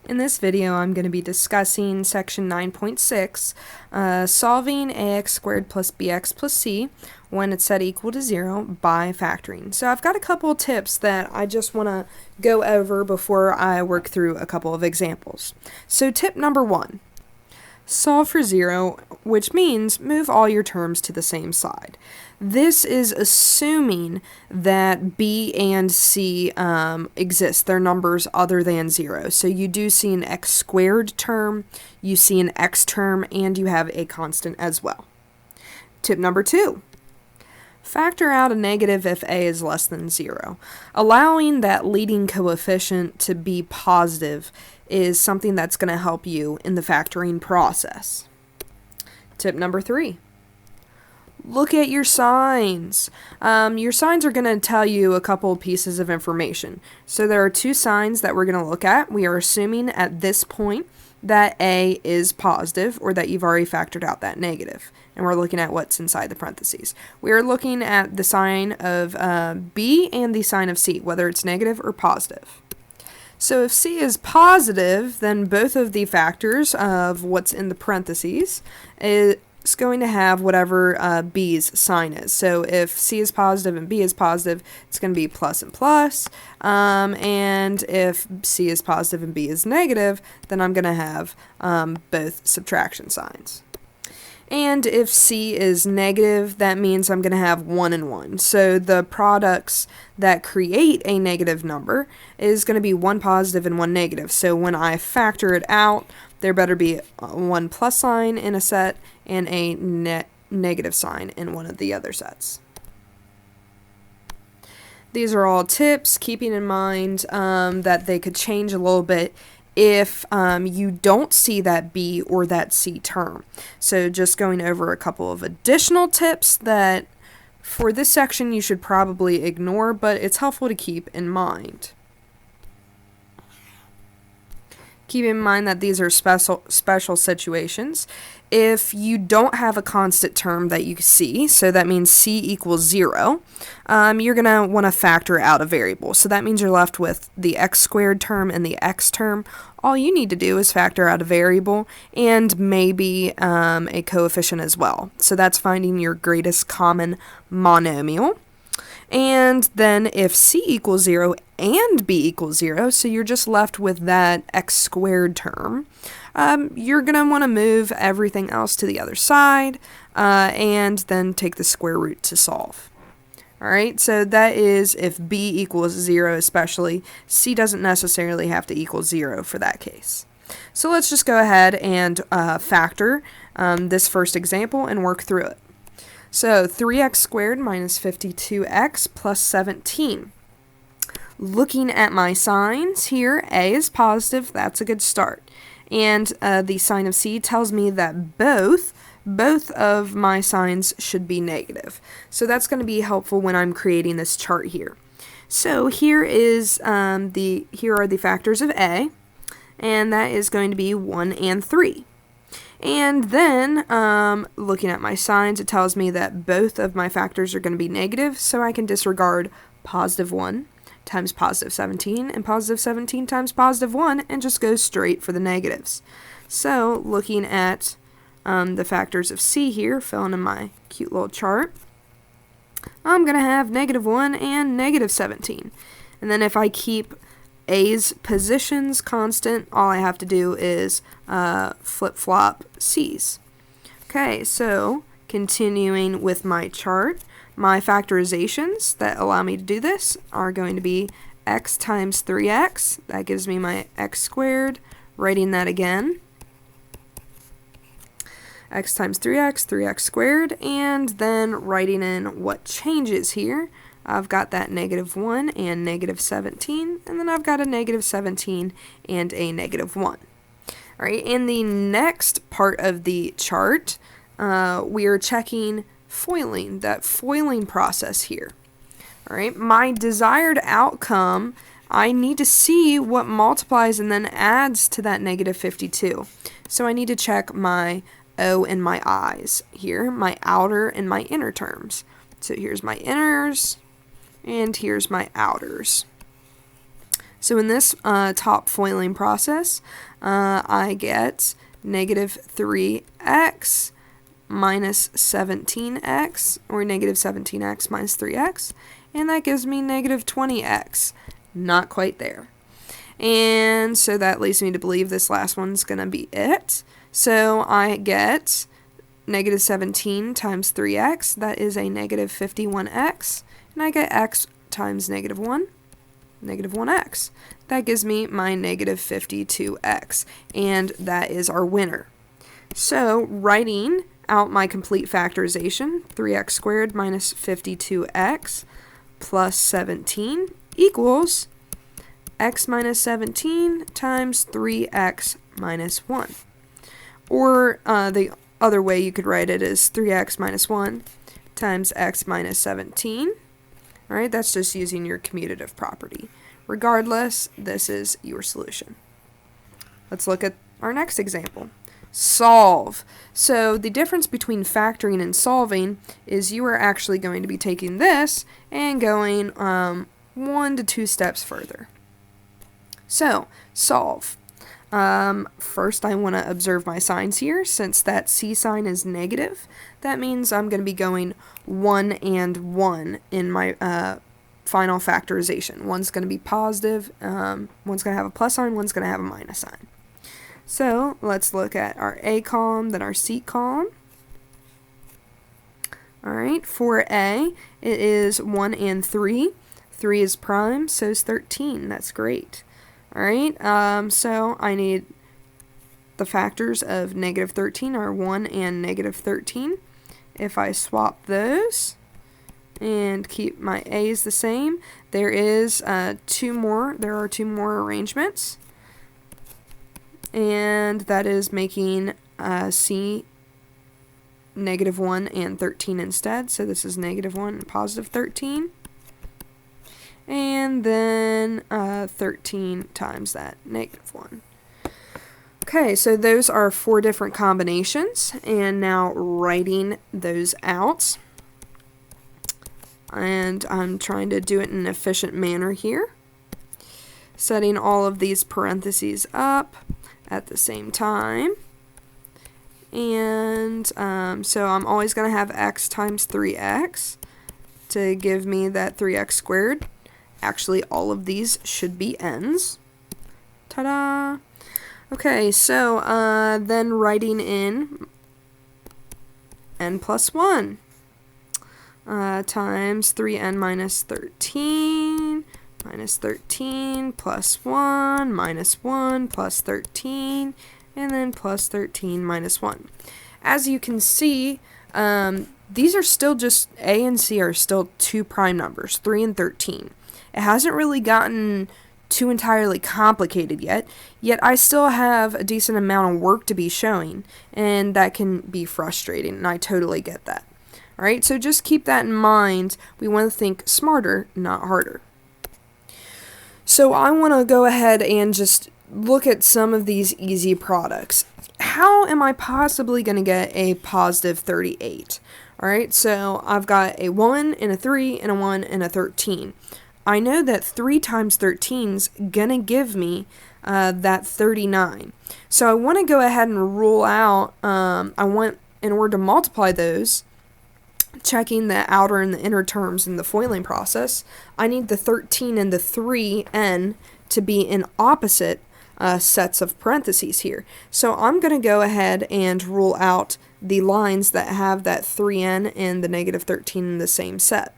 In this video, I'm going to be discussing section 9.6, solving ax squared plus bx plus c when it's set equal to 0 by factoring. So I've got a couple of tips that I just want to go over before I work through a couple of examples. So tip number 1, solve for 0, which means move all your terms to the same side. This is assuming that b and c exist. They're numbers other than 0. So you do see an x squared term, you see an x term, and you have a constant as well. Tip number 2. Factor out a negative if a is less than 0. Allowing that leading coefficient to be positive is something that's going to help you in the factoring process. Tip number 3. Look at your signs. Your signs are going to tell you a couple of pieces of information. So there are two signs that we're going to look at. We are assuming at this point that a is positive, or that you've already factored out that negative. And we're looking at what's inside the parentheses. We are looking at the sign of b and the sign of c, whether it's negative or positive. So if c is positive, then both of the factors of what's in the parentheses is going to have whatever b's sign is. So if c is positive and b is positive, it's going to be plus and plus. And if c is positive and b is negative, then I'm going to have both subtraction signs. And if c is negative, that means I'm going to have 1 and 1. So the products that create a negative number is going to be 1 positive and 1 negative. So when I factor it out, there better be a 1 plus sign in a set and a negative sign in one of the other sets. These are all tips, keeping in mind that they could change a little bit if you don't see that B or that C term. So just going over a couple of additional tips that for this section you should probably ignore, but it's helpful to keep in mind. Keep in mind that these are special situations. If you don't have a constant term that you see, so that means c equals 0, you're going to want to factor out a variable. So that means you're left with the x squared term and the x term. All you need to do is factor out a variable and maybe a coefficient as well. So that's finding your greatest common monomial. And then if c equals 0 and b equals 0, so you're just left with that x squared term, you're going to want to move everything else to the other side and then take the square root to solve. Alright, so that is if b equals 0 especially. C doesn't necessarily have to equal 0 for that case. So let's just go ahead and factor this first example and work through it. So 3x squared minus 52x plus 17. Looking at my signs here, a is positive, that's a good start. And the sign of c tells me that both of my signs should be negative. So that's going to be helpful when I'm creating this chart here. So here is here are the factors of a, and that is going to be 1 and 3. And then, looking at my signs, it tells me that both of my factors are going to be negative, so I can disregard positive 1 times positive 17 and positive 17 times positive 1 and just go straight for the negatives. So, looking at the factors of c here, filling in my cute little chart, I'm going to have negative 1 and negative 17. And then if I keep a's positions constant, all I have to do is flip-flop c's. Okay, so continuing with my chart, my factorizations that allow me to do this are going to be x times 3x. That gives me my x squared. Writing that again. X times 3x, 3x squared, and then writing in what changes here. I've got that negative 1 and negative 17, and then I've got a negative 17 and a negative 1. Alright, in the next part of the chart, we are checking foiling, that foiling process here. Alright, my desired outcome, I need to see what multiplies and then adds to that negative 52. So I need to check my O and my I's here, my outer and my inner terms. So here's my inners, and here's my outers. So in this top foiling process, I get negative 3x minus 17x, or negative 17x minus 3x, and that gives me negative 20x. Not quite there. And so that leads me to believe this last one's going to be it. So I get negative 17 times 3x, that is a negative 51x, and I get x times negative 1, negative 1x. That gives me my negative 52x, and that is our winner. So writing out my complete factorization, 3x squared minus 52x plus 17 equals x minus 17 times 3x minus 1. Or the other way you could write it is 3x minus 1 times x minus 17. Alright, that's just using your commutative property. Regardless, this is your solution. Let's look at our next example. Solve. So the difference between factoring and solving is you are actually going to be taking this and going 1 to 2 steps further. So, solve. First I want to observe my signs here. Since that C sign is negative, that means I'm going to be going 1 and 1 in my final factorization. One's going to be positive, one's going to have a plus sign, one's going to have a minus sign. So let's look at our A column, then our C column. Alright, for A, it is 1 and 3. 3 is prime, so is 13. That's great. Alright, so I need the factors of negative 13 are 1 and negative 13. If I swap those and keep my A's the same, there are 2 more arrangements, and that is making C negative 1 and 13 instead. So this is negative 1 and positive 13. And then 13 times that, negative 1. Okay, so those are 4 different combinations, and now writing those out. And I'm trying to do it in an efficient manner here. Setting all of these parentheses up at the same time. And so I'm always going to have x times 3x to give me that 3x squared. Actually, all of these should be n's. Ta-da! Okay, so then writing in n plus 1 times 3n minus 13 plus 1 minus 1 plus 13, and then plus 13 minus 1. As you can see, these are still just, A and C are still 2 prime numbers, 3 and 13. It hasn't really gotten too entirely complicated yet I still have a decent amount of work to be showing, and that can be frustrating, and I totally get that. Alright, so just keep that in mind. We want to think smarter, not harder. So I want to go ahead and just look at some of these easy products. How am I possibly going to get a positive 38? Alright, so I've got a 1 and a 3 and a 1 and a 13. I know that 3 times 13 is going to give me that 39. So I want to go ahead and rule out, in order to multiply those, checking the outer and the inner terms in the foiling process, I need the 13 and the 3n to be in opposite sets of parentheses here. So I'm going to go ahead and rule out the lines that have that 3n and the negative 13 in the same set.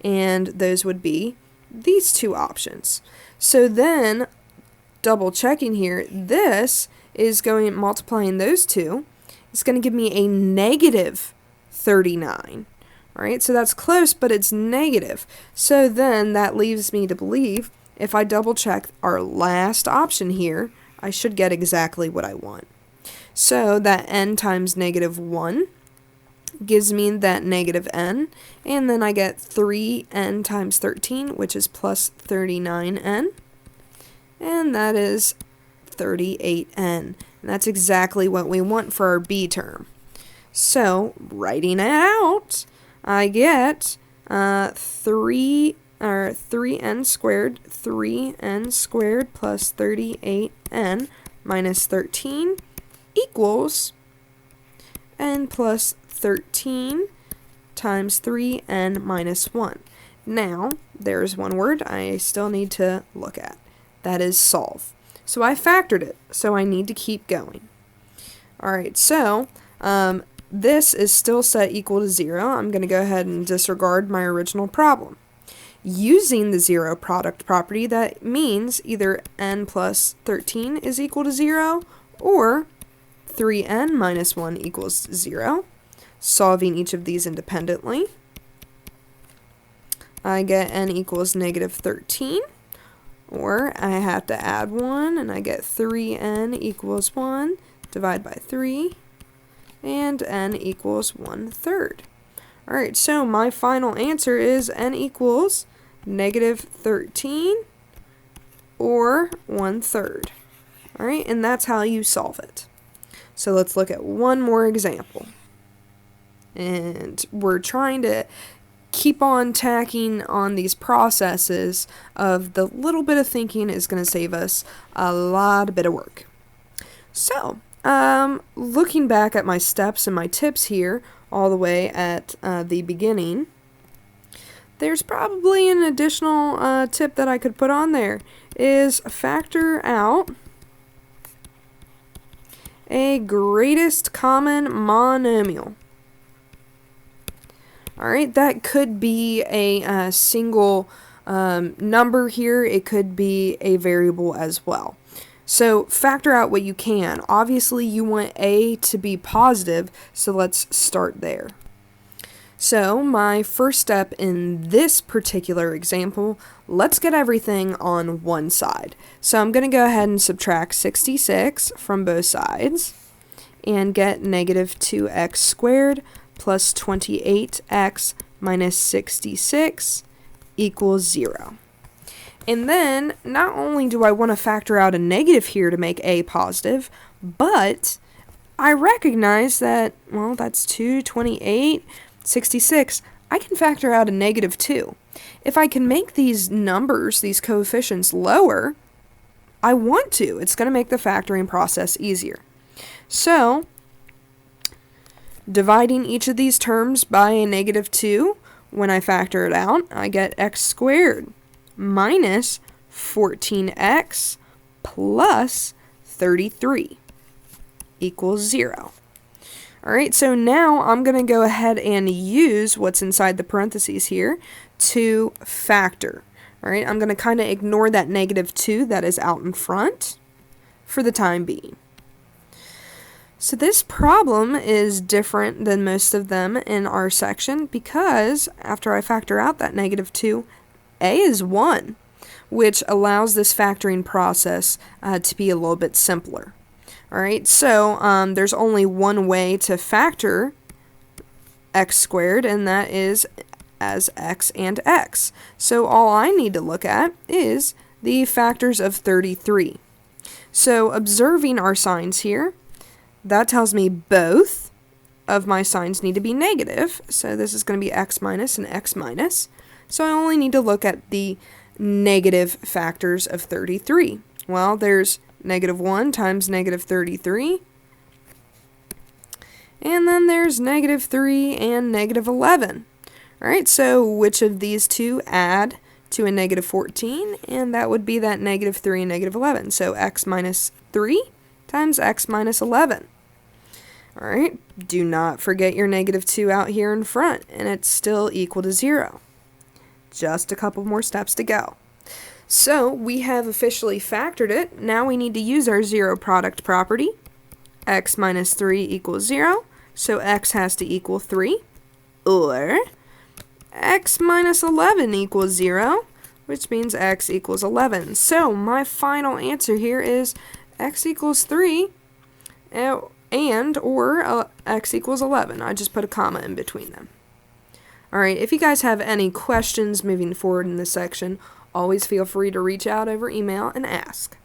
And those would be these 2 options. So then, double checking here, this is going, multiplying those 2, it's going to give me a negative 39. Alright, so that's close, but it's negative. So then that leaves me to believe, if I double check our last option here, I should get exactly what I want. So that n times negative 1 gives me that negative n, and then I get 3n times 13, which is plus 39n, and that is 38n. And that's exactly what we want for our b term. So, writing it out, I get 3 or 3n squared plus 38n minus 13 equals n plus 13 times 3n minus 1. Now, there's one word I still need to look at. That is solve. So I factored it, so I need to keep going. Alright, so this is still set equal to 0. I'm going to go ahead and disregard my original problem. Using the zero product property, that means either n plus 13 is equal to 0 or 3n minus 1 equals 0. Solving each of these independently, I get n equals negative 13. Or I have to add 1, and I get 3n equals 1, divide by 3, and n equals 1/3. Alright, so my final answer is n equals negative 13 or 1/3. Alright, and that's how you solve it. So let's look at one more example. And we're trying to keep on tacking on these processes of the little bit of thinking is going to save us a lot of bit of work. So, looking back at my steps and my tips here all the way at the beginning, there's probably an additional tip that I could put on there, is factor out a greatest common monomial. Alright, that could be a single number here. It could be a variable as well. So factor out what you can. Obviously, you want a to be positive, so let's start there. So my first step in this particular example, let's get everything on one side. So I'm going to go ahead and subtract 66 from both sides and get negative 2x squared plus 28x minus 66 equals 0. And then, not only do I want to factor out a negative here to make a positive, but I recognize that, well, that's 2, 28, 66. I can factor out a negative 2. If I can make these numbers, these coefficients, lower, I want to. It's going to make the factoring process easier. So, dividing each of these terms by a negative 2, when I factor it out, I get x squared minus 14x plus 33 equals 0. Alright, so now I'm going to go ahead and use what's inside the parentheses here to factor. Alright, I'm going to kind of ignore that negative 2 that is out in front for the time being. So this problem is different than most of them in our section because after I factor out that negative 2, a is 1, which allows this factoring process to be a little bit simpler. Alright, so there's only one way to factor x squared, and that is as x and x. So all I need to look at is the factors of 33. So observing our signs here, that tells me both of my signs need to be negative. So this is going to be x minus and x minus. So I only need to look at the negative factors of 33. Well, there's negative 1 times negative 33. And then there's negative 3 and negative 11. Alright, so which of these two add to a negative 14? And that would be that negative 3 and negative 11. So x minus 3 times x minus 11. Alright, do not forget your negative 2 out here in front, and it's still equal to 0. Just a couple more steps to go. So, we have officially factored it. Now we need to use our zero product property. X minus 3 equals 0, so x has to equal 3. Or, x minus 11 equals 0, which means x equals 11. So, my final answer here is x equals 3 and or x equals 11. I just put a comma in between them. Alright, if you guys have any questions moving forward in this section, always feel free to reach out over email and ask.